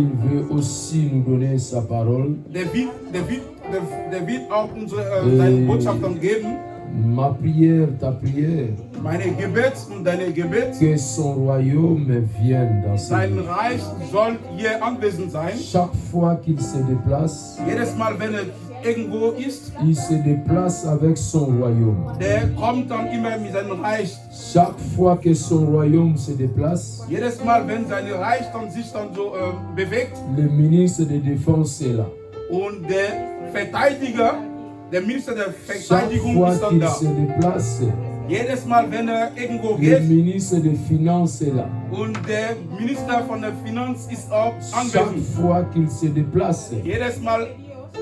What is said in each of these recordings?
Il veut aussi nous donner sa parole. Der wird auch seine Botschaft dann geben. Ma prière, ta prière, Meine Gebet und deine Gebet. que son royaume vienne dans ce Sein lieu. Reich soll hier anwesend sein. Chaque fois qu'il se déplace, Jedes Mal, wenn irgendwo ist, il se déplace avec son royaume. der kommt dann immer mit seinem Reich. Chaque fois que son royaume se déplace, Jedes Mal, wenn sein Reich dann sich dann so bewegt le ministre de Défense est là. und der Verteidiger, der Minister der Chaque Verteidigung fois ist dann qu'il da. se déplace, Jedes Mal, wenn irgendwo le geht ministre des Finances est là. und der Minister von der Finanz ist auch Chaque anwesend. fois qu'il se déplace, Jedes Mal,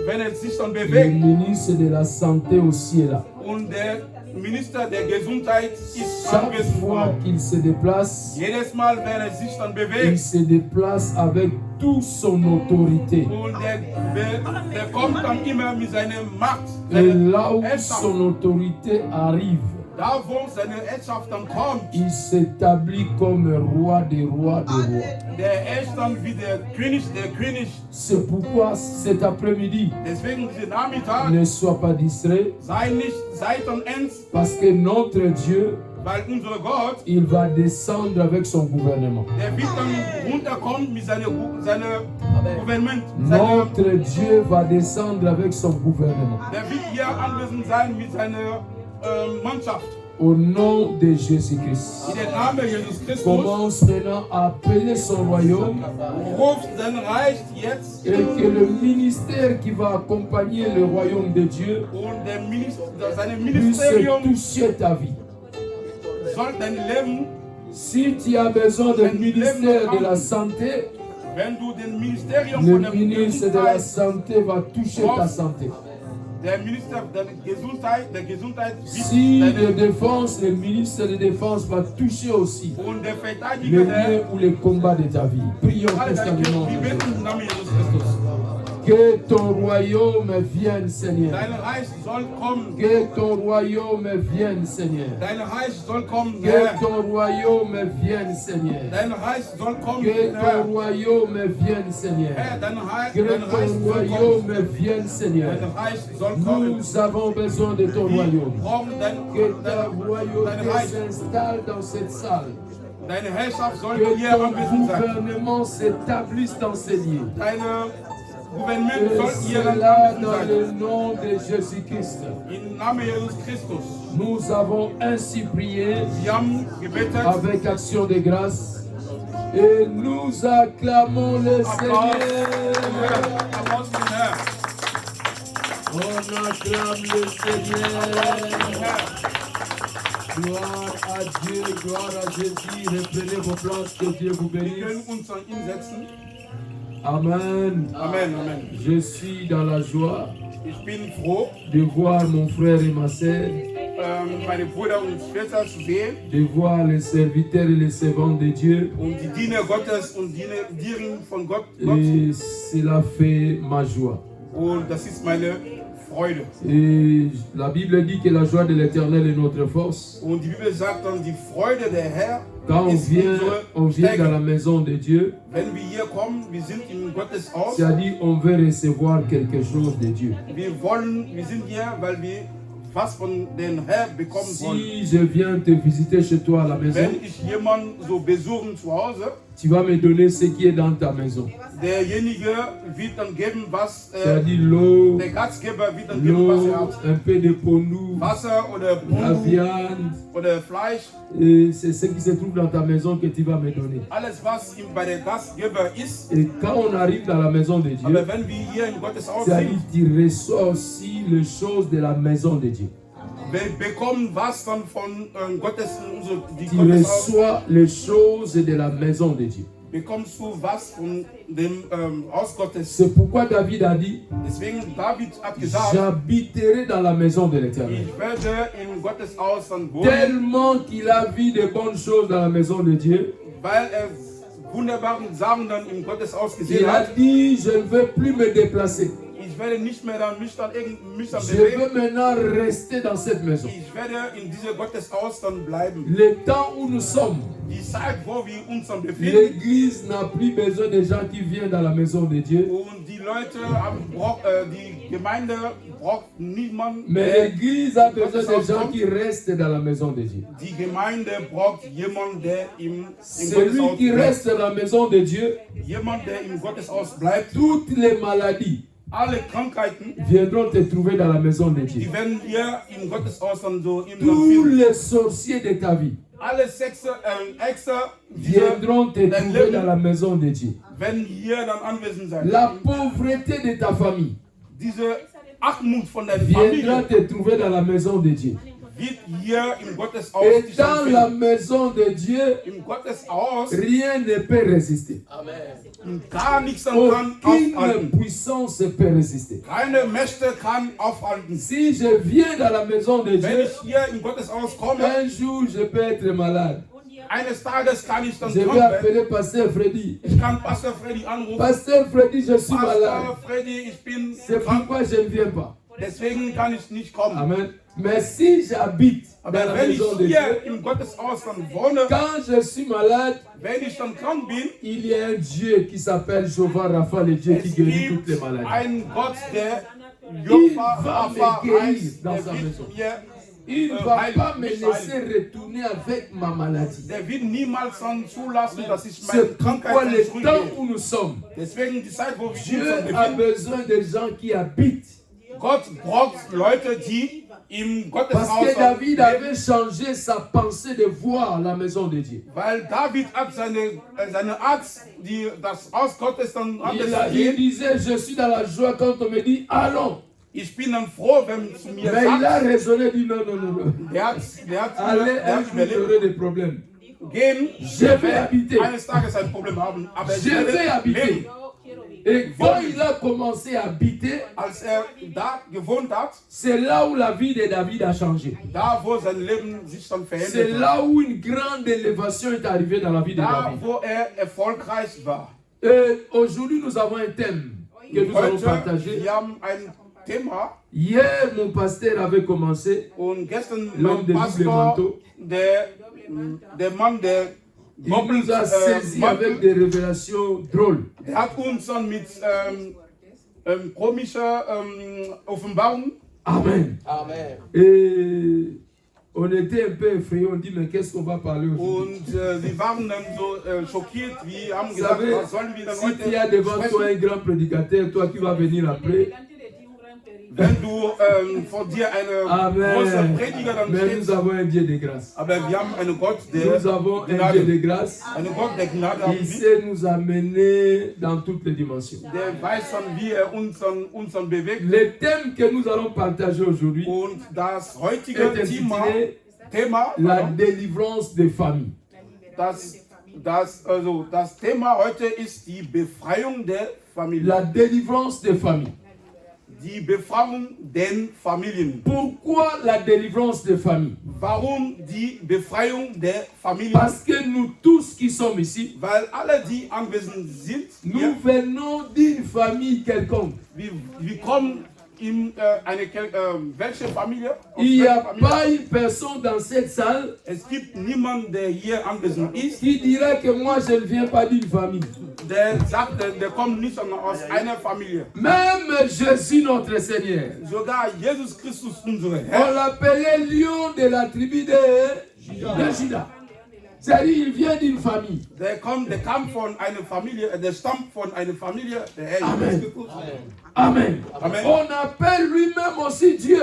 wenn sich dann le bewegt ministre de la Santé aussi est là. und der Minister der Gesundheit ist Chaque anwesend. fois qu'il se déplace, Jedes Mal, wenn sich dann il bewegt se déplace avec toute son autorité. und der kommt dann immer mit seiner Macht, Et seiner là où Herrschaft. son autorité arrive, Da, wo seine Herrschaft dann kommt, il s'établit comme roi des rois des rois. der herrscht dann wie der König. C'est pourquoi cet après-midi, Deswegen dieser Nachmittag, ne sois pas distrait, seid dann ernst, parce que notre Dieu, weil unser Gott, il va descendre avec son gouvernement. der wird dann runterkommen mit seinem Gouvernement. Notre Dieu va descendre avec son gouvernement. Der wird hier anwesend sein mit seiner Mannschaft. Au nom de Jésus-Christ. In der Name Jesus Christus Commence maintenant à appeler son royaume ruft sein Reich jetzt et que le ministère qui va accompagner le royaume de Dieu und sein puisse Ministerium toucher ta vie. soll dein Leben, Si tu as besoin du ministère de la santé, wenn du den Ministerium le von der ministre de la Gesundheit, santé va toucher ta santé. der Minister der Gesundheit Si wird de deine, défense, le ministre de défense va toucher aussi und der le Verteidiger lieu ou les combats de ta vie. Prions alle tous dans deine le nom wir de beten Jésus. im Namen Jesus Christus. Que ton royaume vienne, Seigneur. Dein Reich soll kommen. Que ton royaume vienne, Seigneur. Dein Reich soll kommen, Que Herr. ton royaume vienne, Seigneur. Dein Reich soll kommen, Que Herr. ton royaume vienne, Seigneur. Herr, dein Reich Que soll ton kommen. royaume vienne, Seigneur. Dein Reich soll kommen. Nous avons besoin de ton Wir royaume. brauchen Que ta dein royauté Reich. s'installe dans cette salle. Deine Herrschaft soll Que hier ton anwesend sein. gouvernement s'établisse dans ces lieux. Dein Gouvernement Et soll hier cela anwesend dans sein. le nom de Jésus-Christ. Im Namen Jesus Christus. Nous avons ainsi prié Wir haben gebetet. avec action de grâce et nous acclamons le Applaus. Seigneur. Applaus für den Herrn. On acclame le Seigneur. Gloire à Dieu, gloire à Jésus. Reprenez vos places, que Dieu vous Wir bénisse. können uns an ihn setzen. Amen. Amen, Amen. Je suis dans la joie Ich bin froh, de voir mon frère et ma sœur, meine Brüder und Schwestern zu sehen de voir les serviteurs et les servants de Dieu. und die Diener Gottes und Diener von Gott. Et cela fait ma joie. Und das ist meine Freude. Et la Bible dit que la joie de l'Éternel est notre force. Und die Bibel sagt dann, die Freude der Herr Quand ist on vient dans la Stärke. maison de Dieu, Wenn wir hier kommen, wir sind im Gottes Haus. c'est-à-dire on veut recevoir quelque chose de Dieu. Wir sind hier, weil wir was von den Herrn bekommen wollen. Si je viens te visiter chez toi à la maison, Wenn ich jemanden so besuchen zu Hause, tu vas me donner ce qui est dans ta maison. derjenige wird dann geben, was C'est-à-dire l'eau, der Gastgeber wird dann geben, was er hat. un peu de pondou, Wasser oder la Bundu viande. oder Fleisch. Et c'est ce qui se trouve dans ta maison que tu vas me donner. Alles, was bei der Gastgeber ist. Et quand on arrive dans la maison de Dieu, Aber wenn wir hier im Gottes Haus c'est-à-dire sind, tu reçois aussi les choses de la maison de Dieu. wir bekommen was dann von Gottes, die Tu Gottes Haus. reçois les choses de la maison de Dieu. Bekommst du was von dem Haus Gottes. C'est pourquoi David a dit, Deswegen David hat gesagt, j'habiterai dans la maison de l'Éternel. ich werde in Gottes Haus dann wohnen, Tellement qu'il a vu de bonnes choses dans la maison de Dieu, weil wunderbaren Sachen dann in Gottes Haus gesehen il a hat. dit, je ne veux plus me déplacer. Ich werde nicht mehr mich dann Je bewegen. veux maintenant rester dans cette maison. Ich werde in dieser Gotteshaus dann bleiben. Le temps où nous sommes, Die Zeit, wo wir uns dann befinden, l'église n'a plus besoin de gens qui viennent dans la maison de Dieu. und die Leute die Gemeinde braucht niemanden. Mais l'église a besoin de gens qui restent dans la maison de Dieu. Die Gemeinde braucht jemanden, der im Celui Gotteshaus qui bleibt. reste dans la maison de Dieu, Jemand, der im Gotteshaus bleibt. toutes les maladies Alle Krankheiten, viendront te trouver dans la maison de Dieu. die werden hier im Gotteshaus dann so im Tous les sorciers de ta vie alle Sechse, Hexer, viendront te trouver dans la maison de Dieu. werden hier dann anwesend sein. La pauvreté de ta famille Diese Armut von der viendra Familie te trouver dans la maison de Dieu. wird hier im Gotteshaus Et dich dans dann la finden. maison de Dieu, Im Gotteshaus rien ne peut résister. gar nichts dann kann Aucune aufhalten. puissance ne peut résister. Keine Mächte kann aufhalten. Si je viens dans la maison de Wenn Dieu, ich hier im Gotteshaus komme, un jour je peux être malade. eines Tages kann ich dann Je vais kommen. appeler Pasteur Freddy. Ich kann Pastor Freddy anrufen. Pasteur Freddy, je suis malade. Pastor Freddy, ich bin C'est krank, pourquoi je ne viens pas. deswegen kann ich nicht kommen. Amen. Mais si j'habite dans Aber la wenn ich maison de hier Dieu, im Gotteshaus dann wohne, quand je suis malade, wenn ich dann krank bin, il y a un Dieu qui s'appelle Jehovah Rapha, le Dieu qui es guérit toutes les gibt maladies. einen Gott, der Il Joppa va Rapha me guérir heißt, dans der sa wird maison. mir Il ne va heilen, pas me mich laisser heilen. retourner avec ma maladie. Der wird niemals dann zulassen, dass ich meine C'est pourquoi Krankheit le dann temps zurückgehe. où nous sommes, Deswegen die Zeit, wo wir uns Dieu dann a befinden, besoin de gens qui habitent. Gott braucht Leute, die im Parce Gotteshaus que dann David leben. avait changé sa pensée de voir la maison de Dieu. Weil David hat seine Art, das Haus Gottes dann anders Il sehen. disait, je suis dans la joie quand on me dit, allons. Ich bin dann froh, wenn zu mir Mais il a sagt, raisonné, dit non, non, non, non. Allez, un jour, j'aurai des problèmes. gehen, Je vais habiter. eines Tages ein Problem haben, aber ich Je vais werde habiter. leben. Et quand il a commencé à habiter, Als da gewohnt hat, c'est là où la vie de David a changé. da wo sein Leben sich dann C'est verändert hat, là où une grande élévation est arrivée dans la vie de da David. wo erfolgreich war. Et aujourd'hui, nous avons un thème que nous allons Heute, partager. wir haben ein Thema Hier, mon pasteur avait commencé. und gestern L'homme de mein double Pastor, manteau. der Mann, der Il nous a saisi avec des révélations drôles. der hat uns dann mit komischer Offenbarung. Amen. Et on était un peu effrayés. On dit, mais qu'est-ce qu'on va parler aujourd'hui? Und sie waren dann so schockiert, wie haben Vous gesagt, savez, was sollen wir dann si tu as heute devant toi sprechen? un grand prédicateur, toi qui vas venir après, Wenn du vor dir eine große Amen. Prediger dann Mais nous stehst, avons un Dieu de grâce. aber wir haben einen Gott der Nous avons un Dieu Gnade. de grâce. Einen Gott der Gnade haben Il wir. sait nous amener dans toutes les dimensions. Der weiß dann, wie uns dann bewegt. Le thème que nous allons partager aujourd'hui Und das heutige est intitulé Thema, La délivrance des familles. das Thema heute ist die Befreiung der Familie. La délivrance des familles. Die Befreiung der Familien. Pourquoi la délivrance des familles? Warum die Befreiung der Familien? Parce que nous tous qui sommes ici, Weil alle, die anwesend sind, nous venons d'une famille quelconque. wir kommen in welche Familie? Aus Il n'y a welcher Familie? pas une personne dans cette salle Es gibt niemanden, der hier anwesend ist, qui dirait que moi je ne viens pas d'une famille. der sagt, der kommt nicht aus einer Familie. Même Jésus notre Seigneur, Sogar Jesus Christus, unsere on Herr, l'appelait lion de la tribu de Juda. C'est-à-dire il vient d'une famille. der kam von einer Familie, der stammt von einer Familie, der Herr Amen. Jesus Christus. Amen. Amen. On appelle lui-même aussi Dieu,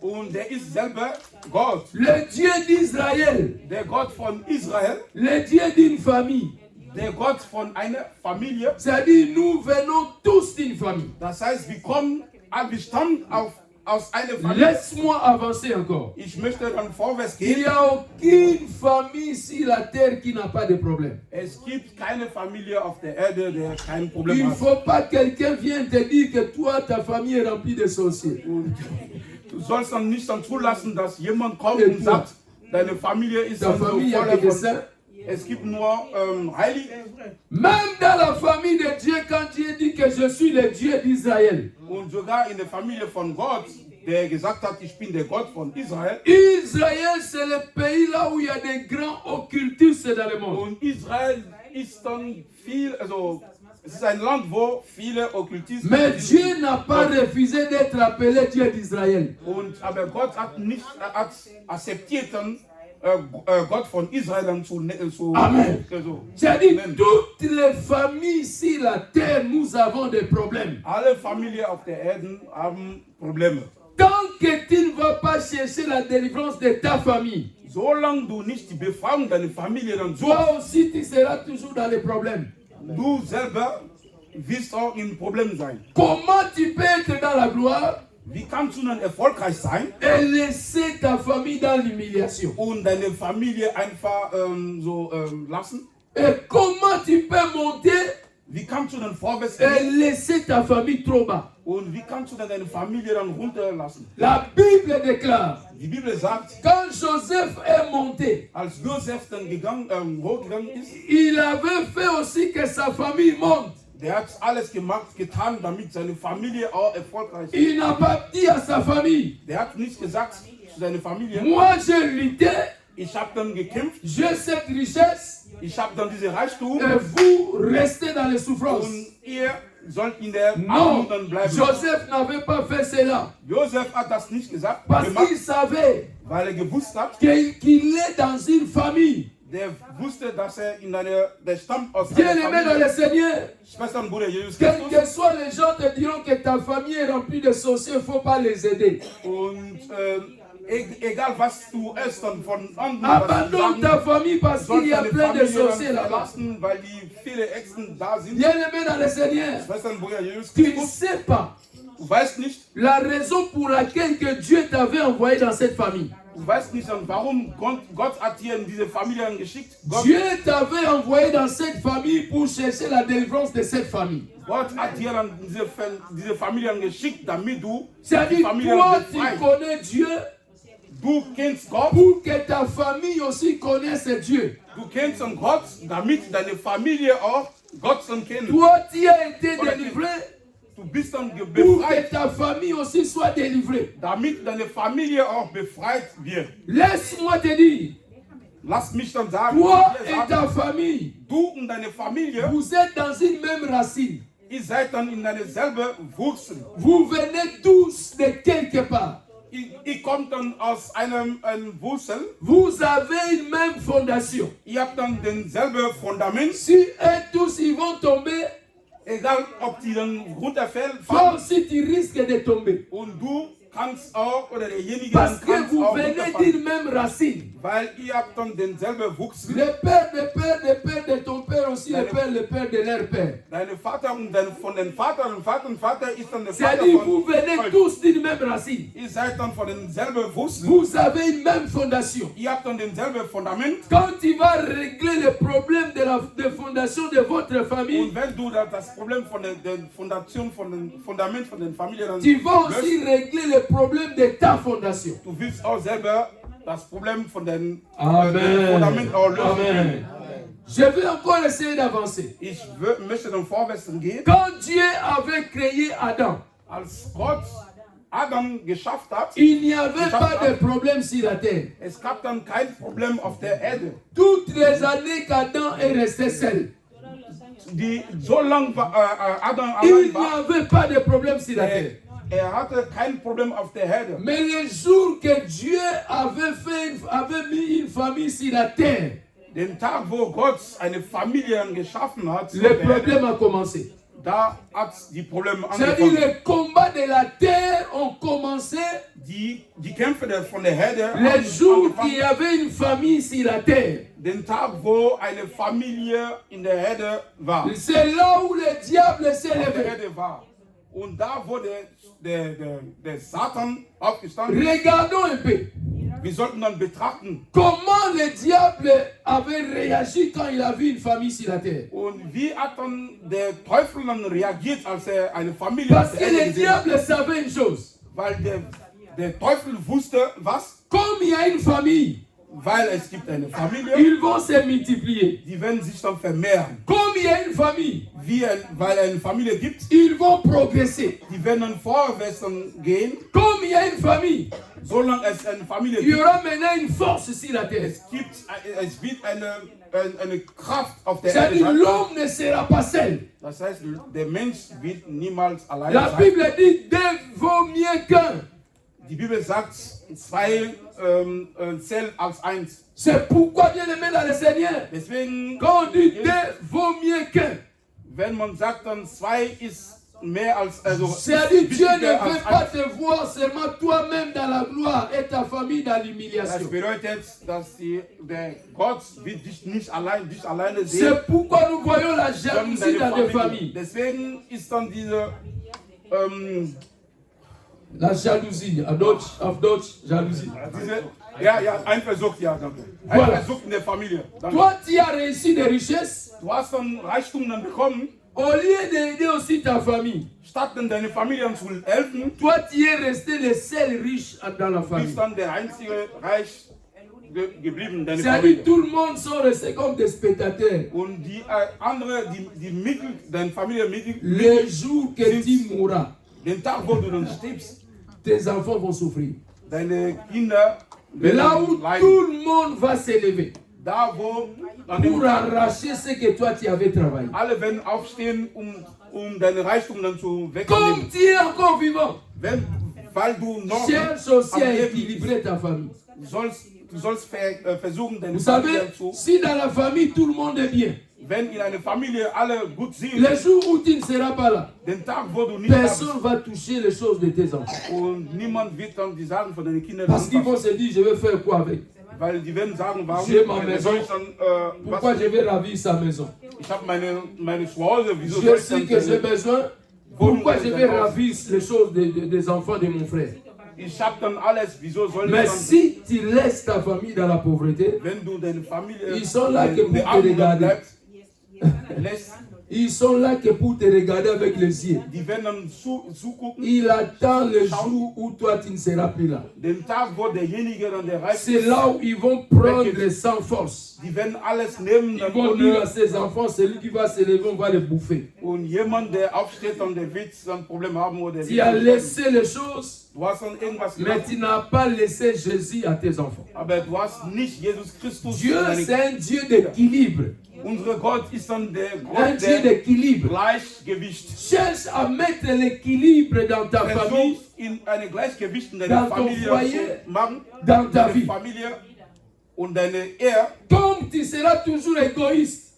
Und der ist selber Gott, le Dieu d'Israël, der Gott von Israel, le Dieu d'une famille. der Gott von einer Familie. C'est-à-dire nous venons tous d'une famille. Das heißt, wir stammen aus einer Familie. Laisse-moi avancer encore. Ich möchte dann vorwärts Il gehen. n'y a aucune famille sur la terre qui n'a pas de problème. Es gibt keine Familie auf der Erde, der kein Problem Il ne hat. faut pas que quelqu'un vienne te dire que toi, ta famille est remplie de sorciers. Und du sollst dann nicht dann zulassen, dass jemand kommt Et und toi? sagt, deine Familie ist Ta dann so famille, il y a voller que des von... saints. Es gibt nur Heilige. Même dans la famille de Dieu, quand Dieu dit que que je suis le Dieu d'Israël. Und sogar in der Familie von Gott, der gesagt hat, ich bin der Gott von Israel. Israël, c'est le pays là où il y a des grands occultistes dans le monde. Und Israel ist dann viel, also es ist ein Land, wo viele Okkultisten Mais sind. Dieu n'a pas refusé d'être appelé Dieu d'Israël. Aber Gott hat nicht akzeptiert, Gott von Israel zu Amen. so. C'est-à-dire, Amen. toutes les familles sur la terre, nous avons des problèmes. Alle Familien auf der Erde haben Probleme. Tant que tu ne vas pas chercher la délivrance de ta famille, Solange du nicht die Befreiung deiner Familie dann suchst, toi aussi tu seras toujours dans les problèmes. du selber wirst auch in Problemen sein. Comment tu peux être dans la gloire Wie kannst du dann erfolgreich sein et laisser ta famille dans l'humiliation? und deine Familie einfach lassen? Et comment tu peux monter Wie kannst du dann vorwärts et gehen laisser ta famille trop bas? und wie kannst du dann deine Familie dann runterlassen? La Bible déclare, Die Bibel sagt, quand Joseph est monté, als Josef dann hochgegangen ist, il avait fait aussi que sa famille monte. der hat alles getan, damit seine Familie auch erfolgreich ist. Il n'a pas dit à sa famille, Der hat nicht gesagt zu seiner Familie, moi j'ai lutté, ich habe dann gekämpft, j'ai cette richesse, ich habe dann diese Reichtum et vous restez dans les souffrances. und ihr sollt in der Non, Armut dann bleiben. Joseph n'avait pas fait cela Josef hat das nicht gesagt, parce gemacht, qu'il savait weil er gewusst hat, qu'il est dans une famille. der wusste, dass er der stammt aus Bien einer aimé dans le Familie. Seigneur, Schwester und Bruder Jesus quels Christus. que soient les gens te diront que ta famille est remplie de sorciers, il ne faut pas les aider. Und egal was du isst dann von anderen, Abandonne ta famille parce qu'il y a deine plein de Familie sorciers dann là-bas. verlassen, weil die viele Äxten da sind. Bien aimé dans le Seigneur, Schwester und Bruder Jesus tu ne Christus, sais pas du weißt nicht, la raison pour laquelle que Dieu t'avait envoyé dans cette famille. du weißt nicht, warum Gott hat dir in diese Familie geschickt. Dieu t'avait envoyé dans cette famille pour chercher la délivrance de cette famille. Gott hat dir dann diese Familie geschickt, damit du die C'est-à-dire, Familie toi, tu befreist. connais Dieu Du kennst Gott, pour que ta famille aussi connaisse Dieu. du kennst Gott, damit deine Familie auch Gott dann kennt. Toi, tu as été délivré Du bist dann pour que befreit, ta famille aussi soit délivrée. damit deine Familie auch befreit wird. Laisse-moi te dire, Lass mich dann sagen, toi dir et sagen, ta famille, du und deine Familie, vous êtes dans une même racine. ihr seid dann in eine selbe Wurzel. Vous venez tous de quelque part. Ihr kommt dann aus einem Wurzel, Vous avez une même fondation. ihr habt dann denselben Fundament, Si eux tous ils vont tomber, egal ob die dann runterfällt, toi aussi tu risques de tomber. und du kannst auch, oder derjenige Parce dann que kannst vous auch venez runterfallen, d'une même racine. weil ihr habt dann denselben Wurzel. Le père de ton père aussi, le père de leur père. Deine Vater und von den Vater und Vater ist dann der Vater C'est-à-dire, von vous venez euch. tous d'une même racine. Ihr seid dann von denselben Wurzeln. Vous avez une même fondation. Ihr habt dann denselben Fundament. Quand tu vas régler le problème de fondation de votre famille, Und wenn du das Problem von der Fondation, von dem Fundament von den Familien dann tu vas löst, aussi régler le problème de ta fondation. du willst auch selber das Problem von den Amen. Fundament auch lösen. Amen. Je vais encore essayer d'avancer. Ich möchte dann vorwärts gehen. Quand Dieu avait créé Adam, Als Gott Adam geschafft hat, il n'y avait pas de problème sur la terre. es gab dann kein Problem auf der Erde. Toutes les années qu'Adam est resté seul, So lange Adam il allein n'y war, avait pas de problème sur la terre. hatte kein Problem auf der Erde. Mais le jour que Dieu avait mis une famille sur la terre, Den Tag, wo Gott eine Familie geschaffen hat, le problème a commencé. da hat die Probleme C'est-à-dire angefangen. les combats de la terre ont commencé Die Kämpfe von der Erde le haben jour angefangen. qu'il y avait une famille sur la terre. Den Tag, wo eine Familie in der Erde war. C'est là où le diable s'est Auf der levé. Erde war. Und da wurde der Satan aufgestanden. Regardons un peu Wir sollten dann betrachten, comment le diable avait réagi quand il a vu une famille sur la terre. und wie hat dann der Teufel dann reagiert, als eine Familie Parce auf que der Erde le gesehen hat. diable savait une chose. Weil der Teufel wusste, was? Comme il y a une famille, weil es gibt eine Familie, ils vont se multiplier. die werden sich dann vermehren. Comme il y a une famille, Weil eine Familie gibt, ils vont progresser. die werden dann vorwärts dann gehen. Comme il y a une famille, Solange es eine Familie il y gibt, aura maintenant une force sur la terre. es wird eine Kraft auf der Erde C'est-à-dire sein. l'homme ne sera pas seul. Das heißt, der Mensch wird niemals allein La sein. Bible dit deux vaut mieux qu'un. Die Bibel sagt, zwei zählen als eins. C'est pourquoi, bien aimé dans le Seigneur, Deswegen, quand on dit deux vaut mieux qu'un, wenn man sagt, dann zwei ist mehr als, also c'est-à-dire Dieu ne wichtiger veut als pas eins. te voir seulement toi-même dans la gloire et ta famille dans Das l'humiliation. bedeutet, dass der Gott wird dich alleine sehen, C'est pourquoi nous voyons la sondern jalousie deine dans les Familie. familles. Deswegen ist dann diese La jalousie, auf Deutsch, jalousie. Eifersucht, ja, danke. Voilà. Eifersucht in der Familie. Danke. Toi, tu as réussi des richesses, Du hast dann Reichtum dann bekommen, au lieu d'aider aussi ta famille. statt dann deine Familie zu helfen, Toi, tu es resté le seul riche dans la bist famille. dann der einzige Reich geblieben, deine C'est-à-dire Familie. tout le monde sont restés comme des spectateurs. Und die andere, deine Familie Mittel, Le jour que tu mourras, den Tag, wo du dann stirbst, tes enfants vont souffrir. deine Kinder werden Là où leiden. tout le monde va s'élever Da, wo an dem pour Tag arracher ce que toi tu avais travaillé. alle werden aufstehen, um deine Reichtum dann zu Comme wegnehmen. tu es encore vivant, Weil du noch cherche aussi am à Leben équilibrer ta famille. du sollst versuchen, deine Vous savez, Familie zu... si dans la famille tout le monde est bien, Wenn in einer Familie alle gut sind, le jour où tu ne seras pas là, den Tag, wo du nicht da bist, personne ne va toucher les choses de tes enfants. und niemand wird dann die Sachen von deinen Kindern Parce qu'ils vont anfassen, se dire, je vais faire quoi avec? weil die werden sagen, warum J'ai ma soll maison. ich dann, Pourquoi je vais ravir sa maison? ich habe meine Zuhause, wieso Je soll ich sais dann que j'ai deine, besoin. Pourquoi je vais ravir les choses des enfants de mon frère? ich habe dann alles, wieso soll ich Mais dann, si tu laisses ta famille dans la pauvreté, wenn du deine Familie Ils sont là que in der pour te Armut regarder. bleibst, lässt, ils sont là que pour te regarder avec les yeux. die werden dann zugucken, Il attend le jour où toi tu ne seras plus là. den Tag, wo derjenige dann der Reich C'est là où ils vont prendre sans force. die werden alles nehmen, Ils dann vont dire à ohne, ses enfants, celui qui va se lever, on va le bouffer. und jemand, der aufsteht, dann der wird ein Problem haben, oder Tu as laissé les choses, du hast dann irgendwas mais gemacht, tu n'as pas laissé Jésus à tes enfants. aber du hast nicht Jesus Christus. Dieu, c'est un Dieu d'équilibre. Unser Gott ist dann der Un Gott Dieu der d'équilibre. Gleichgewicht. Cherche à mettre l'équilibre dans ta famille, Versuch in eine Gleichgewicht in Dans deiner ton Familie foyer, zu machen, dans ta deine vie. Familie und deine Ehe. Comme tu seras toujours égoïste,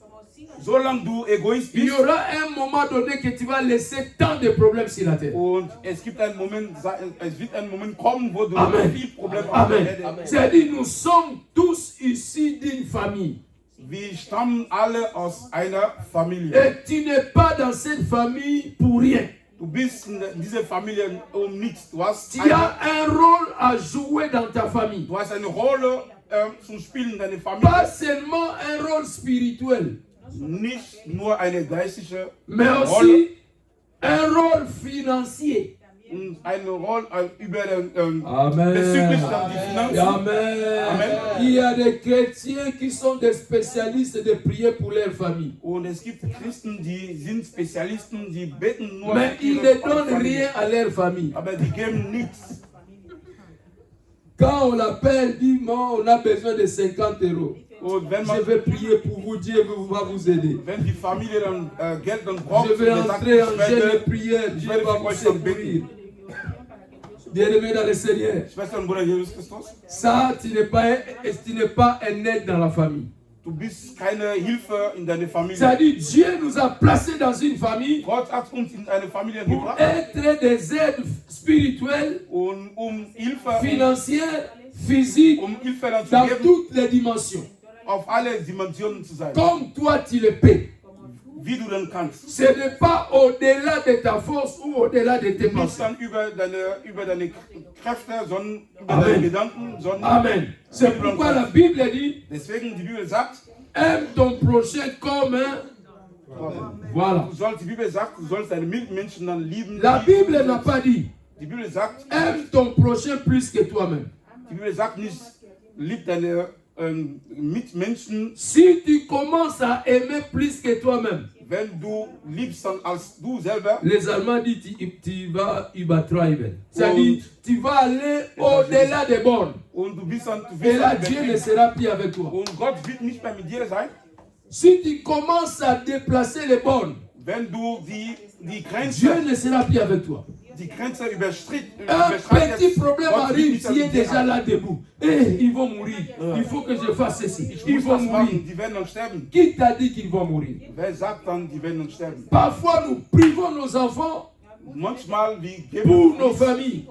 Solange du Egoist il y bist aura un moment donné que tu vas laisser tant de problèmes sur la terre. und es wird ein Moment kommen, wo du Amen. viel Probleme hast. Amen. C'est-à-dire, nous sommes tous issus d'une famille. Wir stammen alle aus einer Familie. Et tu n'es pas dans cette famille pour rien. Du bist in dieser Familie nichts. Du hast Tu as un rôle à jouer dans ta famille. eine Rolle zu spielen in deiner Pas Familie. seulement un rôle spirituel, Nicht nur eine geistige mais Rolle. aussi un rôle financier. Und eine Rolle über den Amen. bezüglich die Finanzen. Amen. Amen. Il y a des chrétiens qui sont des spécialistes de prier pour leur famille. Und es gibt Christen, die sind Spezialisten, die beten nur Mais für ils ihre ne donnent Familie. rien à leur famille. Aber die geben nichts. Quand on l'appelle, dit non, on a besoin de 50 euros. Und wenn, Je vais prier pour vous, Dieu va vous aider. wenn die Familie dann Geld dann braucht, Je vais dann sagt, entrer en ich jeûne de werde, prière, ich Dieu werde va für vous euch dann secourir. beten. Bien-aimé dans le Seigneur, Schwester und Bruder Jesus Christus, ça, tu n'es pas un aide dans la famille. du bist keine Hilfe in deiner Familie. C'est-à-dire, Dieu nous a placés dans une famille Gott hat uns in eine Familie pour gebracht, être des aides spirituelles, und Hilfe, financières, physiques, Hilfe dann zu dans geben, toutes les dimensions. auf alle Dimensionen zu sein, Comme toi, tu le paies. wie du dann kannst. Ce n'est pas au-delà de ta force ou au-delà de tes Nicht pensées. dann über deine Kräfte, sondern über Amen. deine Gedanken, sondern Amen. C'est pourquoi la Bible dit, deswegen die Bibel sagt, aime ton prochain comme un... Voilà. die Bibel sagt, du sollst deine Mitmenschen dann lieben. La Bible n'a pas dit, Die Bibel sagt, aime ton prochain plus que toi-même. die Bibel sagt nicht, lieb deine Mitmenschen, si tu commences à aimer plus que toi-même, wenn du liebst als du selber, les Allemands disent tu vas übertreiben. C'est-à-dire, tu vas aller au-delà des bornes. und du bist dann, Et là, Dieu ne sera plus avec toi. und Gott wird nicht mehr mit dir sein, Si tu commences à déplacer les bornes, wenn du die Dieu Grenze, ne sera plus avec toi. die Grenze überschreitest. Un petit problème Gott wird arrive, nicht tu es mit dir déjà sein. là debout. Eh, ils vont mourir. Il faut que je fasse ceci. Ich Ils muss vont das mourir. machen, die werden dann sterben. Qui t'a dit qu'ils vont mourir? Wer sagt dann, die werden dann sterben? Parfois, nous privons nos enfants Manchmal, wir pour geben nos familles.